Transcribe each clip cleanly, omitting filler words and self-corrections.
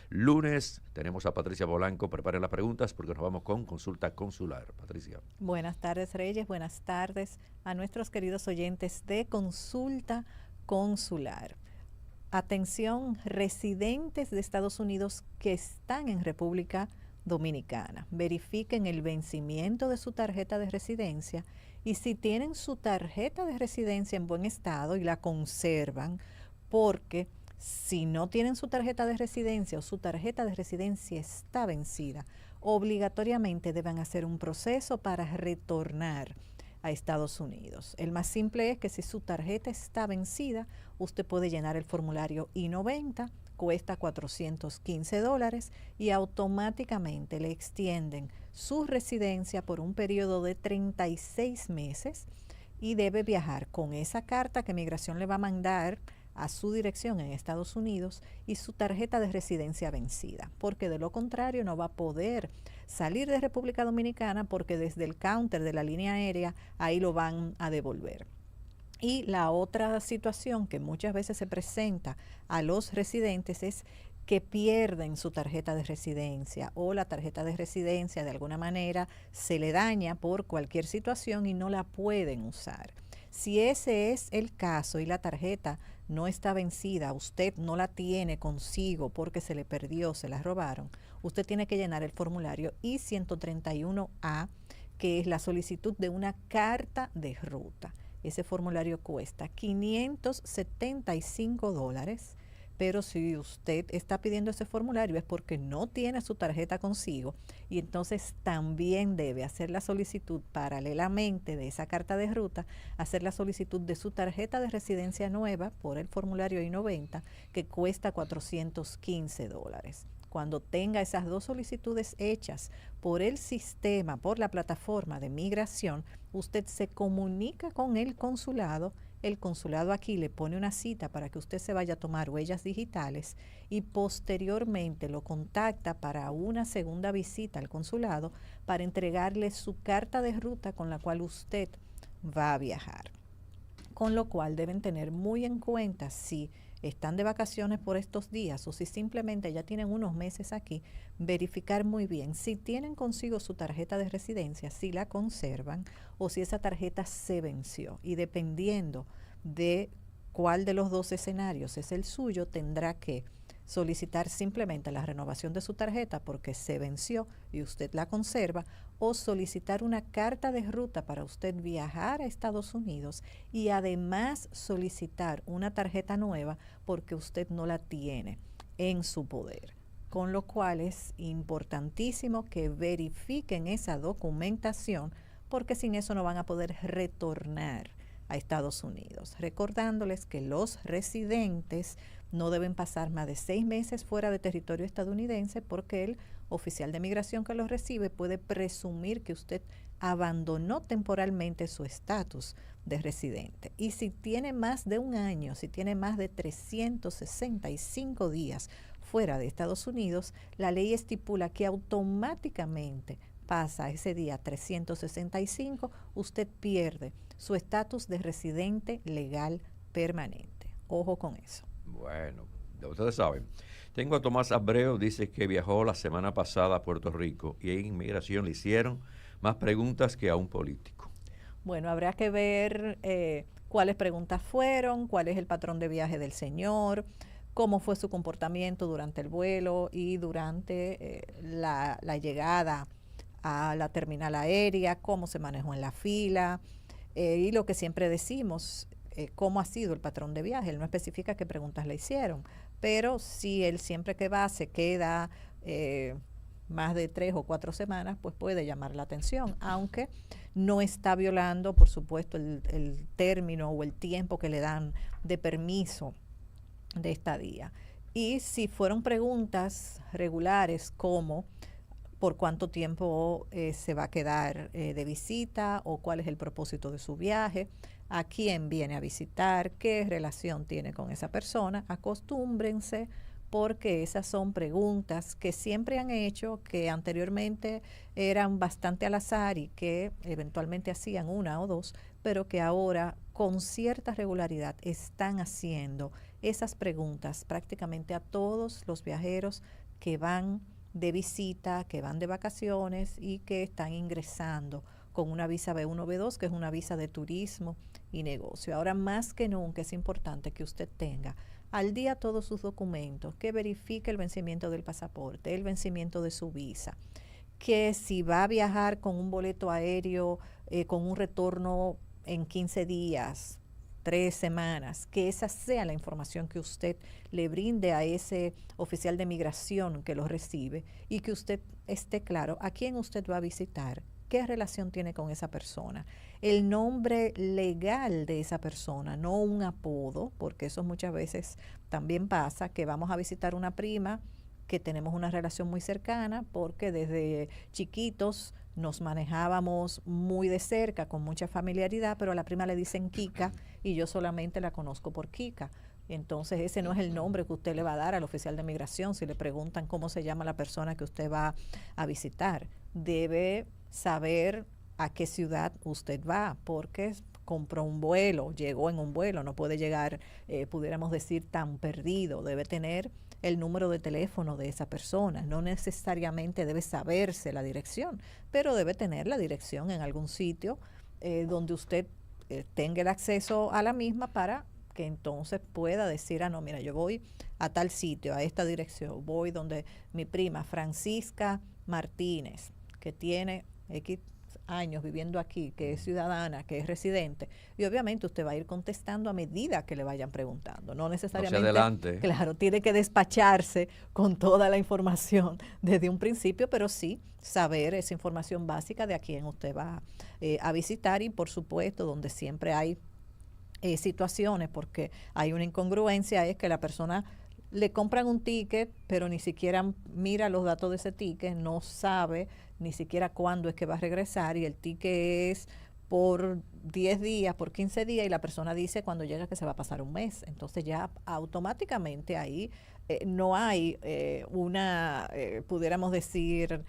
lunes. Tenemos a Patricia Polanco. Preparen las preguntas porque nos vamos con consulta consular. Patricia. Buenas tardes, Reyes. Buenas tardes a nuestros queridos oyentes de Consulta Consular. Atención, residentes de Estados Unidos que están en República Dominicana. Verifiquen el vencimiento de su tarjeta de residencia y si tienen su tarjeta de residencia en buen estado y la conservan, porque si no tienen su tarjeta de residencia o su tarjeta de residencia está vencida, obligatoriamente deben hacer un proceso para retornar a Estados Unidos. El más simple es que si su tarjeta está vencida, usted puede llenar el formulario I-90, cuesta $415 y automáticamente le extienden su residencia por un periodo de 36 meses y debe viajar con esa carta que Migración le va a mandar a su dirección en Estados Unidos y su tarjeta de residencia vencida, porque de lo contrario no va a poder salir de República Dominicana porque desde el counter de la línea aérea ahí lo van a devolver. Y la otra situación que muchas veces se presenta a los residentes es que pierden su tarjeta de residencia o la tarjeta de residencia de alguna manera se le daña por cualquier situación y no la pueden usar. Si ese es el caso y la tarjeta no está vencida, usted no la tiene consigo porque se le perdió, se la robaron, usted tiene que llenar el formulario I-131A, que es la solicitud de una carta de ruta. Ese formulario cuesta $575, pero si usted está pidiendo ese formulario es porque no tiene su tarjeta consigo y entonces también debe hacer la solicitud paralelamente de esa carta de ruta, hacer la solicitud de su tarjeta de residencia nueva por el formulario I-90 que cuesta $415. Cuando tenga esas dos solicitudes hechas por el sistema, por la plataforma de migración, usted se comunica con el consulado aquí le pone una cita para que usted se vaya a tomar huellas digitales y posteriormente lo contacta para una segunda visita al consulado para entregarle su carta de ruta con la cual usted va a viajar. Con lo cual deben tener muy en cuenta si están de vacaciones por estos días o si simplemente ya tienen unos meses aquí, verificar muy bien si tienen consigo su tarjeta de residencia, si la conservan o si esa tarjeta se venció. Y dependiendo de cuál de los dos escenarios es el suyo, tendrá que solicitar simplemente la renovación de su tarjeta porque se venció y usted la conserva, o solicitar una carta de ruta para usted viajar a Estados Unidos y además solicitar una tarjeta nueva porque usted no la tiene en su poder. Con lo cual es importantísimo que verifiquen esa documentación porque sin eso no van a poder retornar a Estados Unidos. Recordándoles que los residentes no deben pasar más de 6 meses fuera de territorio estadounidense porque el oficial de migración que los recibe puede presumir que usted abandonó temporalmente su estatus de residente. Y si tiene más de un año, si tiene más de 365 días fuera de Estados Unidos, la ley estipula que automáticamente pasa ese día 365, usted pierde su estatus de residente legal permanente. Ojo con eso. Bueno, ya ustedes saben. Tengo a Tomás Abreu, dice que viajó la semana pasada a Puerto Rico y en inmigración le hicieron más preguntas que a un político. Bueno, habrá que ver cuáles preguntas fueron, cuál es el patrón de viaje del señor, cómo fue su comportamiento durante el vuelo y durante la llegada a la terminal aérea, cómo se manejó en la fila y lo que siempre decimos, cómo ha sido el patrón de viaje. Él no especifica qué preguntas le hicieron, pero si él siempre que va se queda más de 3 o 4 semanas, pues puede llamar la atención, aunque no está violando, por supuesto, el término o el tiempo que le dan de permiso de estadía. Y si fueron preguntas regulares como por cuánto tiempo se va a quedar de visita o cuál es el propósito de su viaje, a quién viene a visitar, qué relación tiene con esa persona, acostúmbrense porque esas son preguntas que siempre han hecho, que anteriormente eran bastante al azar y que eventualmente hacían una o dos, pero que ahora con cierta regularidad están haciendo esas preguntas prácticamente a todos los viajeros que van de visita, que van de vacaciones y que están ingresando con una visa B1, B2, que es una visa de turismo y negocio. Ahora más que nunca es importante que usted tenga al día todos sus documentos, que verifique el vencimiento del pasaporte, el vencimiento de su visa, que si va a viajar con un boleto aéreo, con un retorno en 15 días, 3 semanas, que esa sea la información que usted le brinde a ese oficial de migración que lo recibe y que usted esté claro a quién usted va a visitar, qué relación tiene con esa persona, el nombre legal de esa persona, no un apodo, porque eso muchas veces también pasa, que vamos a visitar una prima que tenemos una relación muy cercana porque desde chiquitos nos manejábamos muy de cerca, con mucha familiaridad, pero a la prima le dicen Kika y yo solamente la conozco por Kika. Entonces ese no es el nombre que usted le va a dar al oficial de migración si le preguntan cómo se llama la persona que usted va a visitar. Debe saber a qué ciudad usted va, porque compró un vuelo, llegó en un vuelo, no puede llegar, pudiéramos decir, tan perdido. Debe tener el número de teléfono de esa persona. No necesariamente debe saberse la dirección, pero debe tener la dirección en algún sitio donde usted tenga el acceso a la misma para que entonces pueda decir, no, mira, yo voy a tal sitio, a esta dirección, voy donde mi prima Francisca Martínez, que tiene X años viviendo aquí, que es ciudadana, que es residente, y obviamente usted va a ir contestando a medida que le vayan preguntando, no necesariamente, adelante. Claro, tiene que despacharse con toda la información desde un principio, pero sí saber esa información básica de a quién usted va a visitar y por supuesto donde siempre hay situaciones, porque hay una incongruencia, es que la persona le compran un ticket, pero ni siquiera mira los datos de ese ticket, no sabe ni siquiera cuándo es que va a regresar y el ticket es por 10 días, por 15 días y la persona dice cuando llega que se va a pasar un mes. Entonces ya automáticamente ahí no hay pudiéramos decir,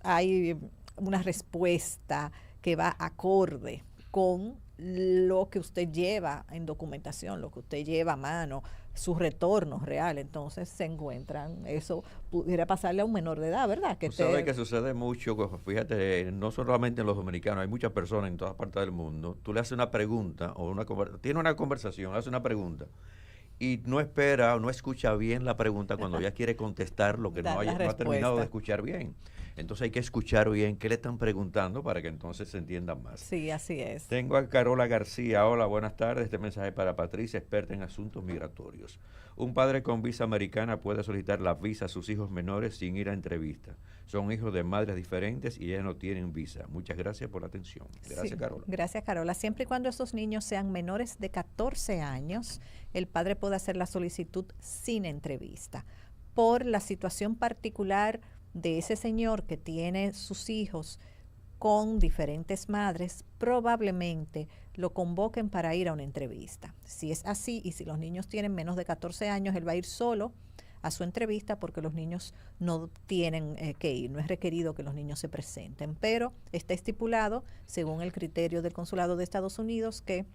hay una respuesta que va acorde con lo que usted lleva en documentación, lo que usted lleva a mano, sus retornos reales. Entonces se encuentran, eso pudiera pasarle a un menor de edad, ¿verdad? Que sabe que sucede mucho, fíjate, no solamente en los dominicanos, hay muchas personas en todas partes del mundo. Tú le haces una pregunta o tiene una conversación, hace una pregunta y no espera o no escucha bien la pregunta cuando ya quiere contestar lo que no ha terminado de escuchar bien. Entonces hay que escuchar bien qué le están preguntando para que entonces se entienda más. Sí, así es. Tengo a Carola García. Hola, buenas tardes. Este mensaje para Patricia, experta en asuntos migratorios. Un padre con visa americana puede solicitar la visa a sus hijos menores sin ir a entrevista. Son hijos de madres diferentes y ellas no tienen visa. Muchas gracias por la atención. Gracias, sí, Carola. Gracias, Carola. Siempre y cuando esos niños sean menores de 14 años, el padre puede hacer la solicitud sin entrevista. Por la situación particular de ese señor que tiene sus hijos con diferentes madres, probablemente lo convoquen para ir a una entrevista. Si es así y si los niños tienen menos de 14 años, él va a ir solo a su entrevista porque los niños no tienen que ir, no es requerido que los niños se presenten, pero está estipulado, según el criterio del Consulado de Estados Unidos, que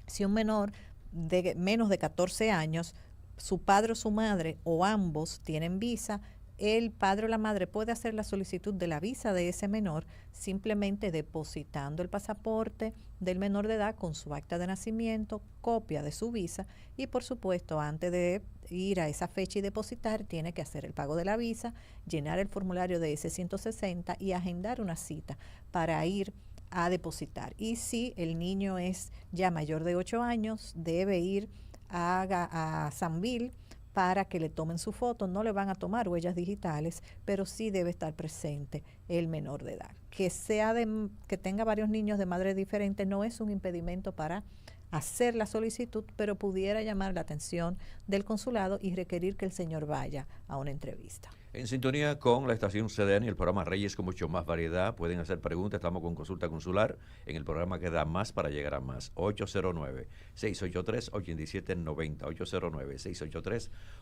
si un menor de menos de 14 años, su padre o su madre o ambos tienen visa, el padre o la madre puede hacer la solicitud de la visa de ese menor simplemente depositando el pasaporte del menor de edad con su acta de nacimiento, copia de su visa y por supuesto antes de ir a esa fecha y depositar tiene que hacer el pago de la visa, llenar el formulario de S-160 y agendar una cita para ir a depositar. Y si el niño es ya mayor de 8 años, debe ir a Sanville para que le tomen su foto. No le van a tomar huellas digitales, pero sí debe estar presente el menor de edad. Que tenga varios niños de madres diferentes no es un impedimento para hacer la solicitud, pero pudiera llamar la atención del consulado y requerir que el señor vaya a una entrevista. En sintonía con la estación CDN y el programa Reyes con mucho más variedad, pueden hacer preguntas, estamos con consulta consular en el programa que da más para llegar a más, 809-683-8790,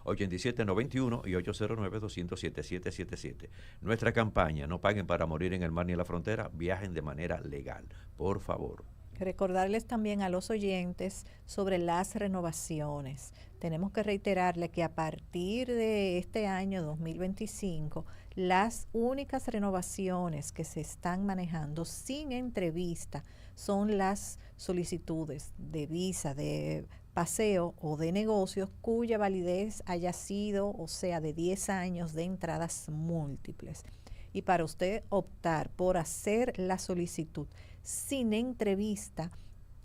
809-683-8791 y 809-207-777. Nuestra campaña, no paguen para morir en el mar ni en la frontera, viajen de manera legal, por favor. Recordarles también a los oyentes sobre las renovaciones. Tenemos que reiterarle que a partir de este año 2025, las únicas renovaciones que se están manejando sin entrevista son las solicitudes de visa, de paseo o de negocios cuya validez haya sido, o sea, de 10 años de entradas múltiples. Y para usted optar por hacer la solicitud sin entrevista,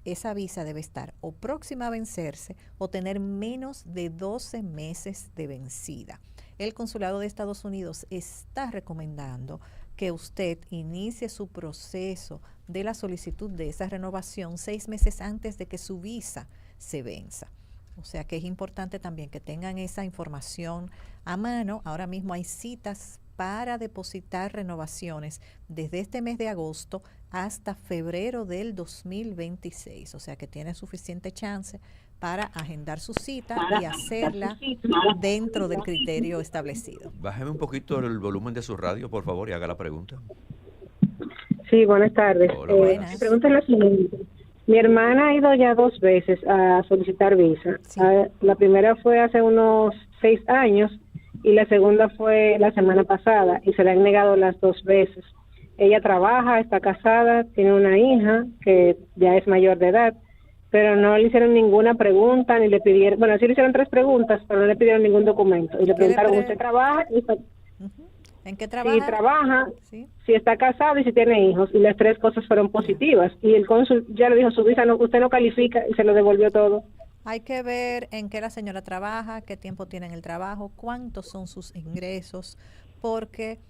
esa visa debe estar o próxima a vencerse o tener menos de 12 meses de vencida. El Consulado de Estados Unidos está recomendando que usted inicie su proceso de la solicitud de esa renovación 6 meses antes de que su visa se venza. O sea que es importante también que tengan esa información a mano. Ahora mismo hay citas para depositar renovaciones desde este mes de agosto hasta febrero del 2026. O sea que tiene suficiente chance para agendar su cita y hacerla dentro del criterio establecido. Bájeme un poquito el volumen de su radio, por favor, y haga la pregunta. Sí, buenas tardes. Hola, buenas. Mi pregunta es la siguiente. Mi hermana ha ido ya 2 veces a solicitar visa. Sí. La primera fue hace unos 6 años y la segunda fue la semana pasada y se le han negado las 2 veces. Ella trabaja, está casada, tiene una hija que ya es mayor de edad, pero no le hicieron ninguna pregunta ni le pidieron, bueno, sí le hicieron 3 preguntas, pero no le pidieron ningún documento. Y le preguntaron, ¿usted trabaja? Y ¿En qué trabaja? si trabaja, ¿Sí? si está casado y si tiene hijos, y las 3 cosas fueron positivas. Y el cónsul ya le dijo, su visa no, usted no califica, y se lo devolvió todo. Hay que ver en qué la señora trabaja, qué tiempo tiene en el trabajo, cuántos son sus ingresos, porque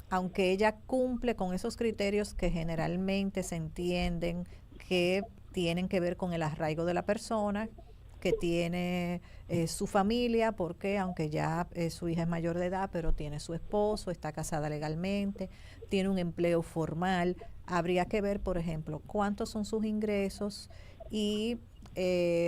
aunque ella cumple con esos criterios que generalmente se entienden que tienen que ver con el arraigo de la persona, que tiene su familia, porque aunque ya su hija es mayor de edad, pero tiene su esposo, está casada legalmente, tiene un empleo formal, habría que ver, por ejemplo, cuántos son sus ingresos y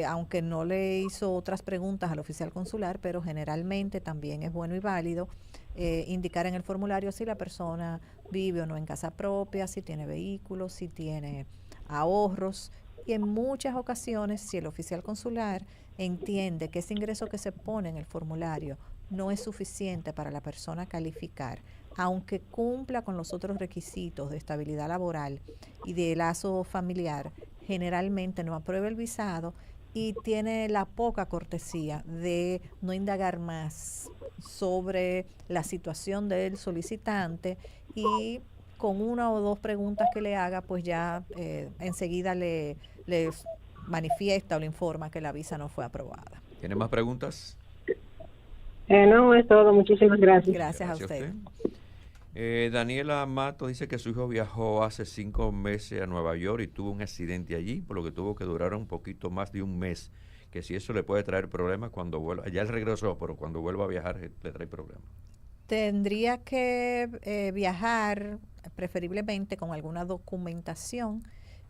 aunque no le hizo otras preguntas al oficial consular, pero generalmente también es bueno y válido indicar en el formulario si la persona vive o no en casa propia, si tiene vehículos, si tiene ahorros. Y en muchas ocasiones, si el oficial consular entiende que ese ingreso que se pone en el formulario no es suficiente para la persona calificar, aunque cumpla con los otros requisitos de estabilidad laboral y de lazo familiar, generalmente no aprueba el visado y tiene la poca cortesía de no indagar más sobre la situación del solicitante y con 1 o 2 preguntas que le haga, pues ya enseguida le manifiesta o le informa que la visa no fue aprobada. ¿Tiene más preguntas? No, es todo. Muchísimas gracias. Gracias a usted. Daniela Mato dice que su hijo viajó hace 5 meses a Nueva York y tuvo un accidente allí, por lo que tuvo que durar un poquito más de un mes, que si eso le puede traer problemas cuando vuelva. Ya él regresó, pero cuando vuelva a viajar le trae problemas. Tendría que viajar preferiblemente con alguna documentación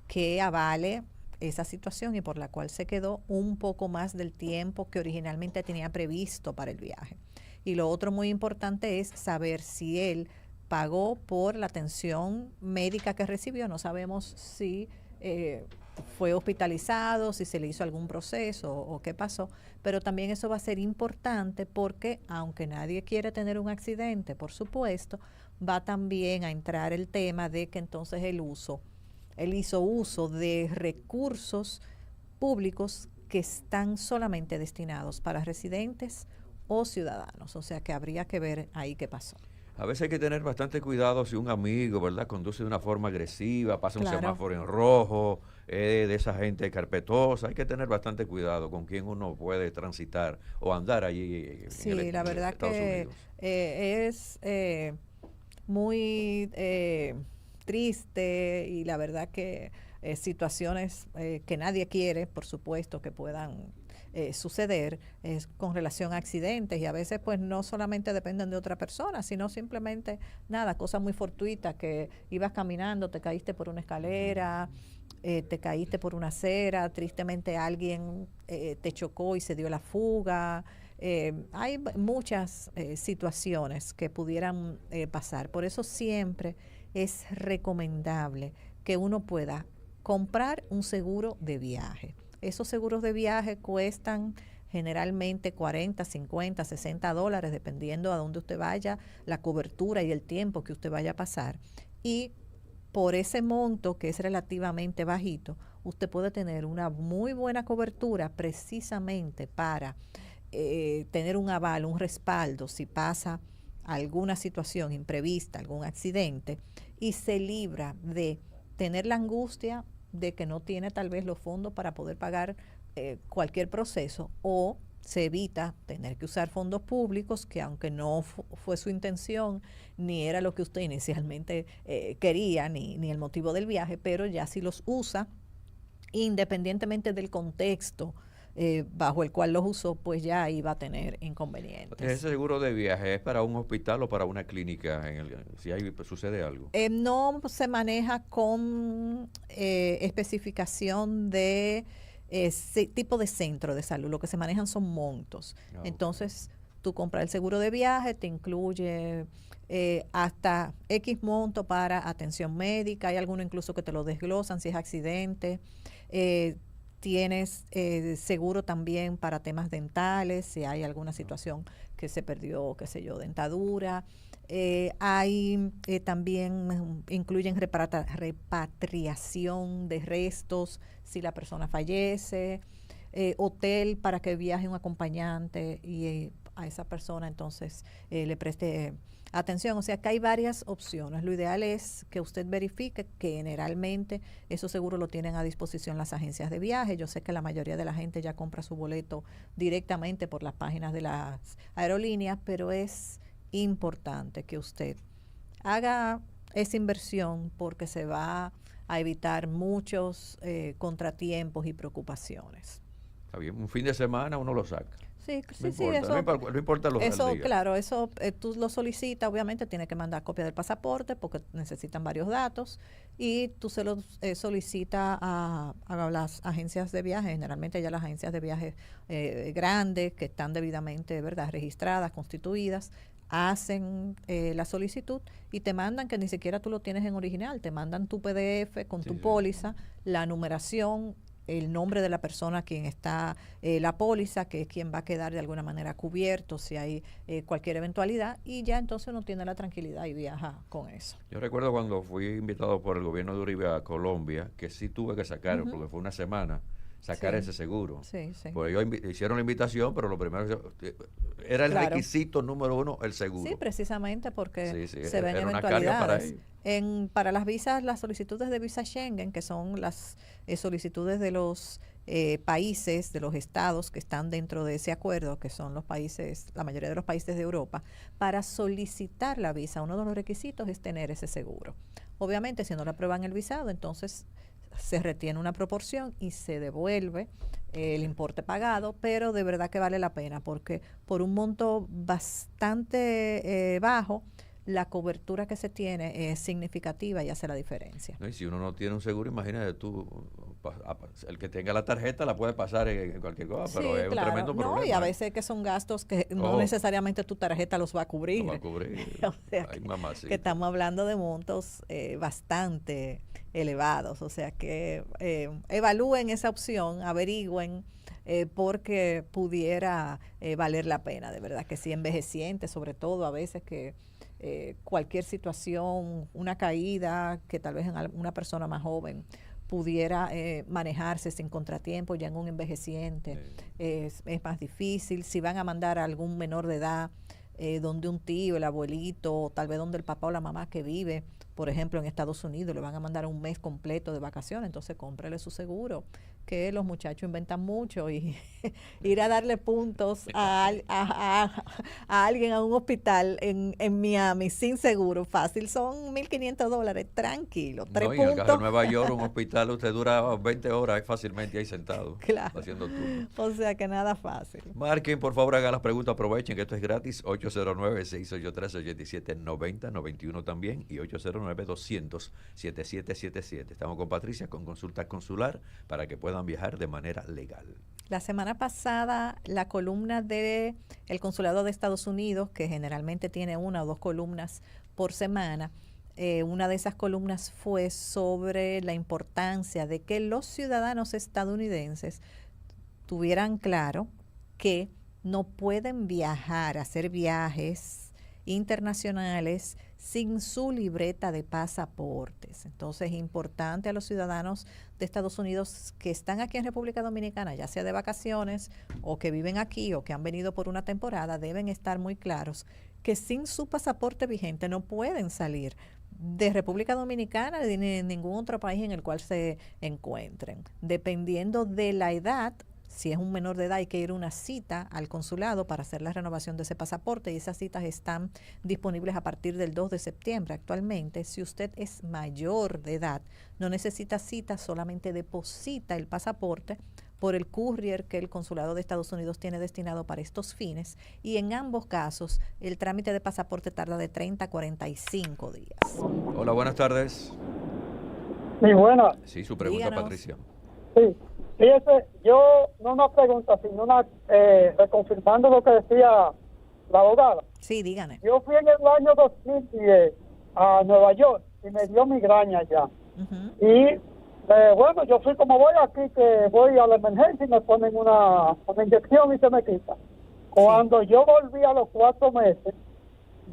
que avale esa situación y por la cual se quedó un poco más del tiempo que originalmente tenía previsto para el viaje. Y lo otro muy importante es saber si él pagó por la atención médica que recibió. No sabemos si fue hospitalizado, si se le hizo algún proceso o qué pasó, pero también eso va a ser importante porque aunque nadie quiere tener un accidente, por supuesto, va también a entrar el tema de que entonces él hizo uso de recursos públicos que están solamente destinados para residentes o ciudadanos, o sea que habría que ver ahí qué pasó. A veces hay que tener bastante cuidado si un amigo, ¿verdad?, conduce de una forma agresiva, pasa un semáforo en rojo, de esa gente carpetosa. Hay que tener bastante cuidado con quién uno puede transitar o andar allí. Sí, la verdad que es muy triste y la verdad que situaciones que nadie quiere, por supuesto, que puedan suceder con relación a accidentes y a veces pues no solamente dependen de otra persona, sino simplemente nada, cosas muy fortuitas, que ibas caminando, te caíste por una escalera, te caíste por una acera, tristemente alguien te chocó y se dio la fuga. Hay muchas situaciones que pudieran pasar, por eso siempre es recomendable que uno pueda comprar un seguro de viaje. Esos seguros de viaje cuestan generalmente 40, 50, 60 dólares, dependiendo a dónde usted vaya, la cobertura y el tiempo que usted vaya a pasar. Y por ese monto, que es relativamente bajito, usted puede tener una muy buena cobertura precisamente para tener un aval, un respaldo, si pasa alguna situación imprevista, algún accidente, y se libra de tener la angustia de que no tiene tal vez los fondos para poder pagar cualquier proceso, o se evita tener que usar fondos públicos que, aunque no fue su intención ni era lo que usted inicialmente quería, ni el motivo del viaje, pero ya si los usa independientemente del contexto bajo el cual los usó, pues ya ahí va a tener inconvenientes. ¿Ese seguro de viaje es para un hospital o para una clínica si sucede algo? No se maneja con especificación de tipo de centro de salud. Lo que se manejan son montos. Entonces, tú compras el seguro de viaje, te incluye hasta X monto para atención médica. Hay algunos incluso que te lo desglosan si es accidente. Tienes seguro también para temas dentales, si hay alguna situación que se perdió, qué sé yo, dentadura. Hay también, incluyen repatriación de restos si la persona fallece, hotel para que viaje un acompañante y a esa persona entonces le preste atención. O sea que hay varias opciones. Lo ideal es que usted verifique que generalmente esos seguros lo tienen a disposición las agencias de viaje. Yo sé que la mayoría de la gente ya compra su boleto directamente por las páginas de las aerolíneas, pero es importante que usted haga esa inversión porque se va a evitar muchos contratiempos y preocupaciones. Está bien, un fin de semana uno lo saca. Sí, No importa los eso, días. claro, eso tú lo solicitas, obviamente tiene que mandar copia del pasaporte porque necesitan varios datos y tú se los solicitas a las agencias de viaje, generalmente ya las agencias de viaje grandes que están debidamente, ¿verdad?, registradas, constituidas, hacen la solicitud y te mandan, que ni siquiera tú lo tienes en original, te mandan tu PDF con tu póliza, la numeración, el nombre de la persona a quien está la póliza, que es quien va a quedar de alguna manera cubierto si hay cualquier eventualidad, y ya entonces uno tiene la tranquilidad y viaja con eso. Yo recuerdo cuando fui invitado por el gobierno de Uribe a Colombia, que sí tuve que sacar, porque fue una semana, sacar ese seguro. Sí, sí. Pues ellos hicieron la invitación, pero lo primero era el requisito número uno, el seguro. Sí, precisamente porque se ven era eventualidades. Para las visas, las solicitudes de visa Schengen, que son las solicitudes de los países, de los estados que están dentro de ese acuerdo, que son los países, la mayoría de los países de Europa, para solicitar la visa, uno de los requisitos es tener ese seguro. Obviamente, si no le aprueban el visado, entonces se retiene una proporción y se devuelve el importe pagado, pero de verdad que vale la pena porque por un monto bastante bajo, la cobertura que se tiene es significativa y hace la diferencia. No, y si uno no tiene un seguro, imagínate tú, el que tenga la tarjeta la puede pasar en cualquier cosa, pero es un tremendo problema. No, y a veces que son gastos que no necesariamente tu tarjeta los va a cubrir. Lo va a cubrir. O sea, que estamos hablando de montos bastante elevados, o sea que evalúen esa opción, averigüen, porque pudiera valer la pena, de verdad que sí, envejeciente, sobre todo a veces que cualquier situación, una caída que tal vez en una persona más joven pudiera manejarse sin contratiempo, ya en un envejeciente es más difícil. Si van a mandar a algún menor de edad, donde un tío, el abuelito, tal vez donde el papá o la mamá que vive, por ejemplo, en Estados Unidos, le van a mandar un mes completo de vacaciones, entonces cómprele su seguro, que los muchachos inventan mucho y ir a darle puntos a alguien a un hospital en Miami sin seguro fácil son $1,500, tranquilo, 3 puntos. En el caso de Nueva York, un hospital, usted dura 20 horas fácilmente ahí sentado, haciendo turno. O sea que nada fácil. Marquen, por favor, hagan las preguntas, aprovechen que esto es gratis, 809-683-8790, 91 también, y 809-200-7777. Estamos con Patricia con consulta consular para que puedan viajar de manera legal. La semana pasada, la columna de el Consulado de Estados Unidos, que generalmente tiene 1 o 2 columnas por semana, una de esas columnas fue sobre la importancia de que los ciudadanos estadounidenses tuvieran claro que no pueden viajar, hacer viajes internacionales sin su libreta de pasaportes. Entonces es importante a los ciudadanos de Estados Unidos que están aquí en República Dominicana, ya sea de vacaciones o que viven aquí o que han venido por una temporada, deben estar muy claros que sin su pasaporte vigente no pueden salir de República Dominicana ni de ningún otro país en el cual se encuentren. Dependiendo de la edad, si es un menor de edad, hay que ir a una cita al consulado para hacer la renovación de ese pasaporte y esas citas están disponibles a partir del 2 de septiembre actualmente. Si usted es mayor de edad, no necesita cita, solamente deposita el pasaporte por el courier que el consulado de Estados Unidos tiene destinado para estos fines, y en ambos casos el trámite de pasaporte tarda de 30 a 45 días. Hola, buenas tardes. Sí, buena. Sí, su pregunta, Díganos. Patricia. Sí. Fíjese, yo, no una pregunta, sino una, reconfirmando lo que decía la abogada. Sí, dígame. Yo fui en el año 2010 a Nueva York y me dio migraña ya. Uh-huh. Y bueno, yo fui como voy aquí, que voy a la emergencia y me ponen una inyección y se me quita. Cuando yo volví a los 4 meses,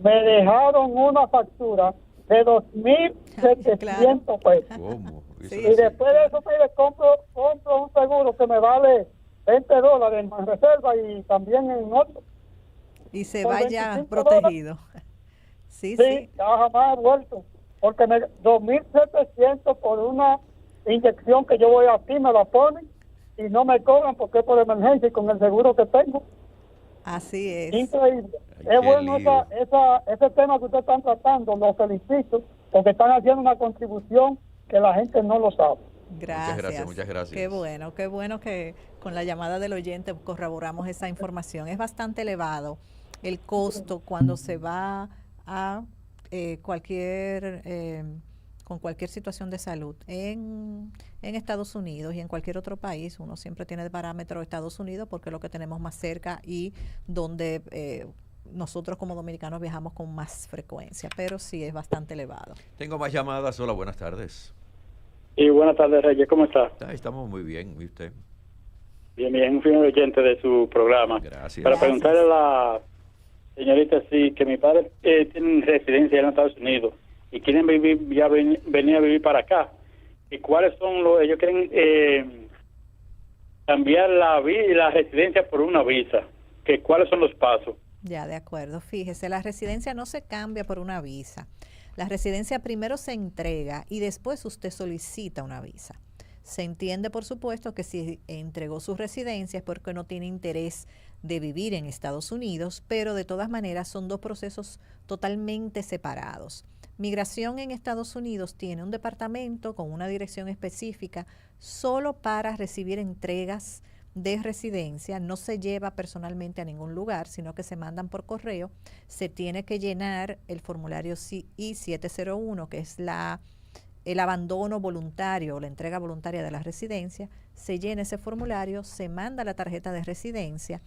me dejaron una factura de 2.700 pesos. ¿Cómo? Eso Sí. es Y así. después de eso, mire, compro un seguro que me vale $20 en reserva y también en otro. Y se Por vaya $25. protegido. Sí, Sí, sí. ya jamás he vuelto. Porque 2.700 por una inyección que yo voy aquí, me la ponen y no me cobran porque es por emergencia y con el seguro que tengo. Así es. Increíble. Ay, Es qué bueno lío. ese tema que ustedes están tratando, los felicito, porque están haciendo una contribución que la gente no lo sabe. Gracias. Muchas gracias. Qué bueno que con la llamada del oyente corroboramos esa información. Es bastante elevado el costo cuando se va a con cualquier situación de salud en Estados Unidos y en cualquier otro país. Uno siempre tiene de parámetro Estados Unidos porque es lo que tenemos más cerca y donde nosotros como dominicanos viajamos con más frecuencia, pero sí es bastante elevado. Tengo más llamadas. Hola, buenas tardes. Y buenas tardes, Reyes, ¿cómo está? Estamos muy bien, ¿y usted? Bien, bien, un fiel oyente de su programa. Gracias. Para preguntarle a la señorita, sí, que mi padre tiene residencia en los Estados Unidos y quieren venir a vivir para acá. ¿Y cuáles son ellos quieren cambiar la residencia por una visa? ¿Cuáles son los pasos? Ya, de acuerdo. Fíjese, la residencia no se cambia por una visa. La residencia primero se entrega y después usted solicita una visa. Se entiende, por supuesto, que si entregó su residencia es porque no tiene interés de vivir en Estados Unidos, pero de todas maneras son dos procesos totalmente separados. Migración en Estados Unidos tiene un departamento con una dirección específica solo para recibir entregas de residencia, no se lleva personalmente a ningún lugar, sino que se mandan por correo. Se tiene que llenar el formulario I-701, que es el abandono voluntario o la entrega voluntaria de la residencia. Se llena ese formulario, se manda la tarjeta de residencia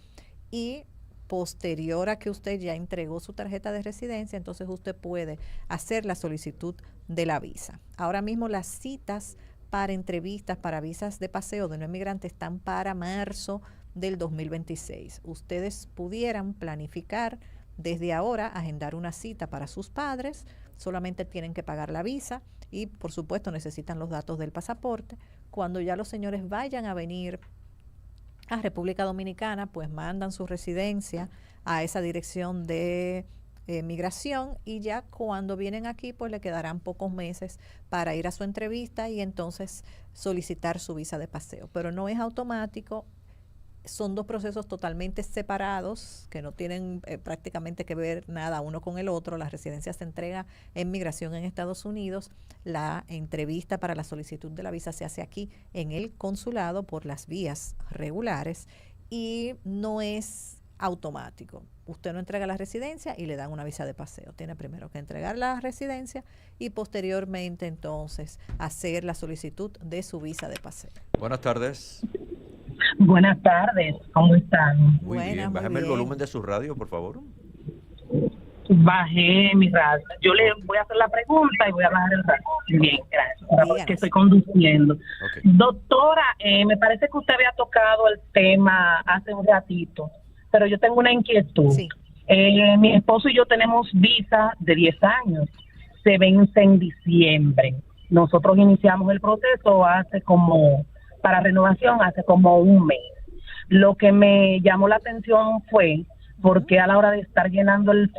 y posterior a que usted ya entregó su tarjeta de residencia, entonces usted puede hacer la solicitud de la visa. Ahora mismo las citas para entrevistas, para visas de paseo de no inmigrantes están para marzo del 2026. Ustedes pudieran planificar desde ahora, agendar una cita para sus padres, solamente tienen que pagar la visa y por supuesto necesitan los datos del pasaporte. Cuando ya los señores vayan a venir a República Dominicana, pues mandan su residencia a esa dirección de migración y ya cuando vienen aquí pues le quedarán pocos meses para ir a su entrevista y entonces solicitar su visa de paseo, pero no es automático. Son dos procesos totalmente separados que no tienen prácticamente que ver nada uno con el otro. La residencia se entrega en migración en Estados Unidos, la entrevista para la solicitud de la visa se hace aquí en el consulado por las vías regulares y no es automático. Usted no entrega la residencia y le dan una visa de paseo. Tiene primero que entregar la residencia y posteriormente entonces hacer la solicitud de su visa de paseo. Buenas tardes. Buenas tardes, ¿cómo están? Muy bien. Bájame el volumen de su radio, por favor. Bajé mi radio. Yo le voy a hacer la pregunta y voy a bajar el radio. Bien, gracias. Ahora porque estoy conduciendo. Okay. Doctora, me parece que usted había tocado el tema hace un ratito, pero yo tengo una inquietud. Sí. Mi esposo y yo tenemos visa de 10 años. Se vence en diciembre. Nosotros iniciamos el proceso para renovación hace como un mes. Lo que me llamó la atención fue porque a la hora de estar llenando el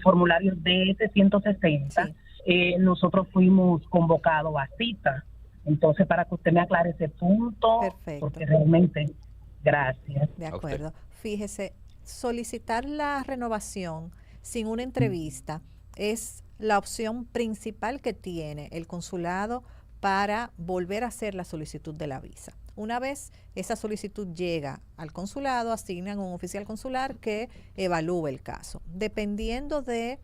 formulario DS-160, nosotros fuimos convocados a cita. Entonces, para que usted me aclare ese punto, perfecto, porque realmente, gracias. De acuerdo. Fíjese, solicitar la renovación sin una entrevista es la opción principal que tiene el consulado para volver a hacer la solicitud de la visa. Una vez esa solicitud llega al consulado, asignan un oficial consular que evalúe el caso. Dependiendo de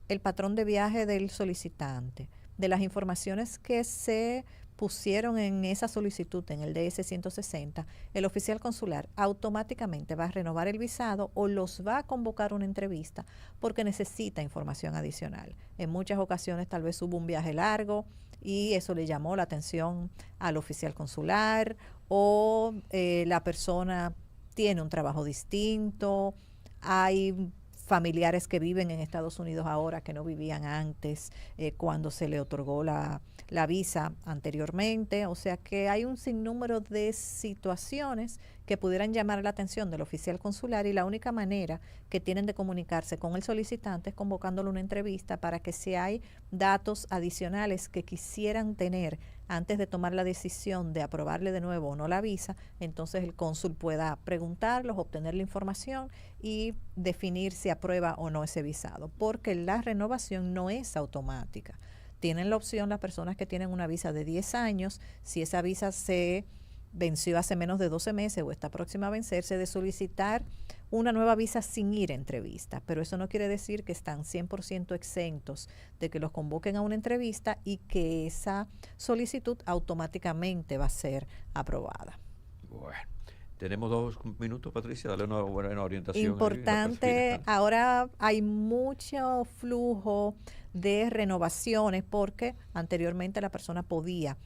el patrón de viaje del solicitante, de las informaciones que se pusieron en esa solicitud, en el DS-160, el oficial consular automáticamente va a renovar el visado o los va a convocar a una entrevista porque necesita información adicional. En muchas ocasiones tal vez hubo un viaje largo y eso le llamó la atención al oficial consular, o la persona tiene un trabajo distinto, hay familiares que viven en Estados Unidos ahora que no vivían antes cuando se le otorgó la visa anteriormente. O sea que hay un sinnúmero de situaciones que pudieran llamar la atención del oficial consular, y la única manera que tienen de comunicarse con el solicitante es convocándole una entrevista para que, si hay datos adicionales que quisieran tener antes de tomar la decisión de aprobarle de nuevo o no la visa, entonces el cónsul pueda preguntarlos, obtener la información y definir si aprueba o no ese visado, porque la renovación no es automática. Tienen la opción las personas que tienen una visa de 10 años, si esa visa se venció hace menos de 12 meses o está próxima a vencerse, de solicitar una nueva visa sin ir a entrevista, pero eso no quiere decir que están 100% exentos de que los convoquen a una entrevista y que esa solicitud automáticamente va a ser aprobada. Bueno, tenemos 2 minutos, Patricia, dale una buena orientación. Importante, ahora hay mucho flujo de renovaciones porque anteriormente la persona podía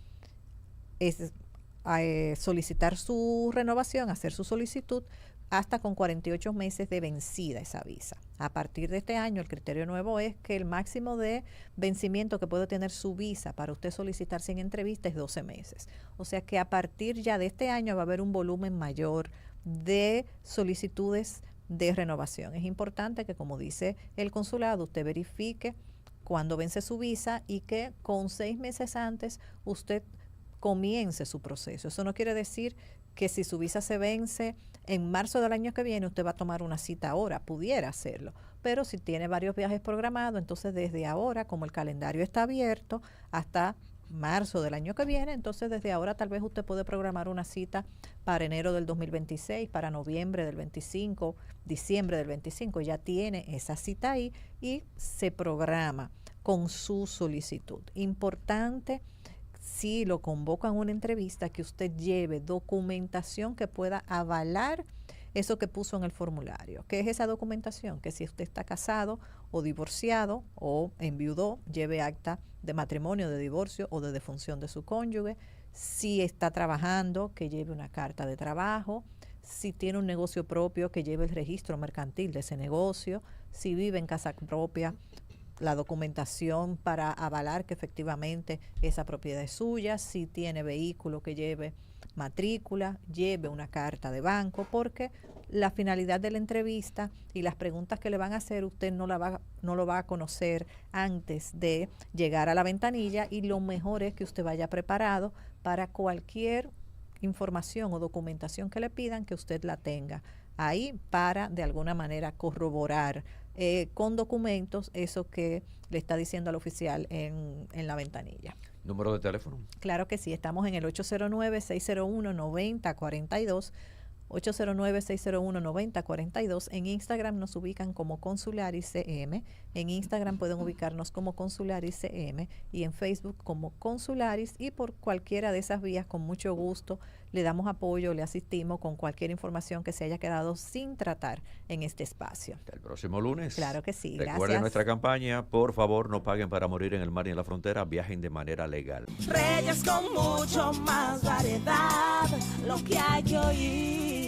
solicitar su renovación, hacer su solicitud hasta con 48 meses de vencida esa visa. A partir de este año, el criterio nuevo es que el máximo de vencimiento que puede tener su visa para usted solicitar sin entrevista es 12 meses. O sea que a partir ya de este año va a haber un volumen mayor de solicitudes de renovación. Es importante que, como dice el consulado, usted verifique cuándo vence su visa y que con 6 meses antes usted comience su proceso. Eso no quiere decir que si su visa se vence en marzo del año que viene, usted va a tomar una cita ahora, pudiera hacerlo. Pero si tiene varios viajes programados, entonces desde ahora, como el calendario está abierto hasta marzo del año que viene, entonces desde ahora tal vez usted puede programar una cita para enero del 2026, para noviembre del 25, diciembre del 25, ya tiene esa cita ahí y se programa con su solicitud. Importante, si lo convocan a una entrevista, que usted lleve documentación que pueda avalar eso que puso en el formulario. ¿Qué es esa documentación? Que si usted está casado o divorciado o enviudó, lleve acta de matrimonio, de divorcio o de defunción de su cónyuge. Si está trabajando, que lleve una carta de trabajo. Si tiene un negocio propio, que lleve el registro mercantil de ese negocio. Si vive en casa propia, la documentación para avalar que efectivamente esa propiedad es suya. Si tiene vehículo, que lleve matrícula, lleve una carta de banco, porque la finalidad de la entrevista y las preguntas que le van a hacer, usted no lo va a conocer antes de llegar a la ventanilla, y lo mejor es que usted vaya preparado para cualquier información o documentación que le pidan, que usted la tenga ahí para de alguna manera corroborar con documentos eso que le está diciendo al oficial en la ventanilla. ¿Número de teléfono? Claro que sí, estamos en el 809-601-9042, 809-601-9042. En Instagram nos ubican como Consularis CM, en Instagram pueden ubicarnos como Consularis CM y en Facebook como Consularis, y por cualquiera de esas vías con mucho gusto le damos apoyo, le asistimos con cualquier información que se haya quedado sin tratar en este espacio. Hasta el próximo lunes. Claro que sí, Recuerden gracias. nuestra campaña, por favor, no paguen para morir en el mar y en la frontera, viajen de manera legal. Reyes con mucho más variedad, lo que hay que oír.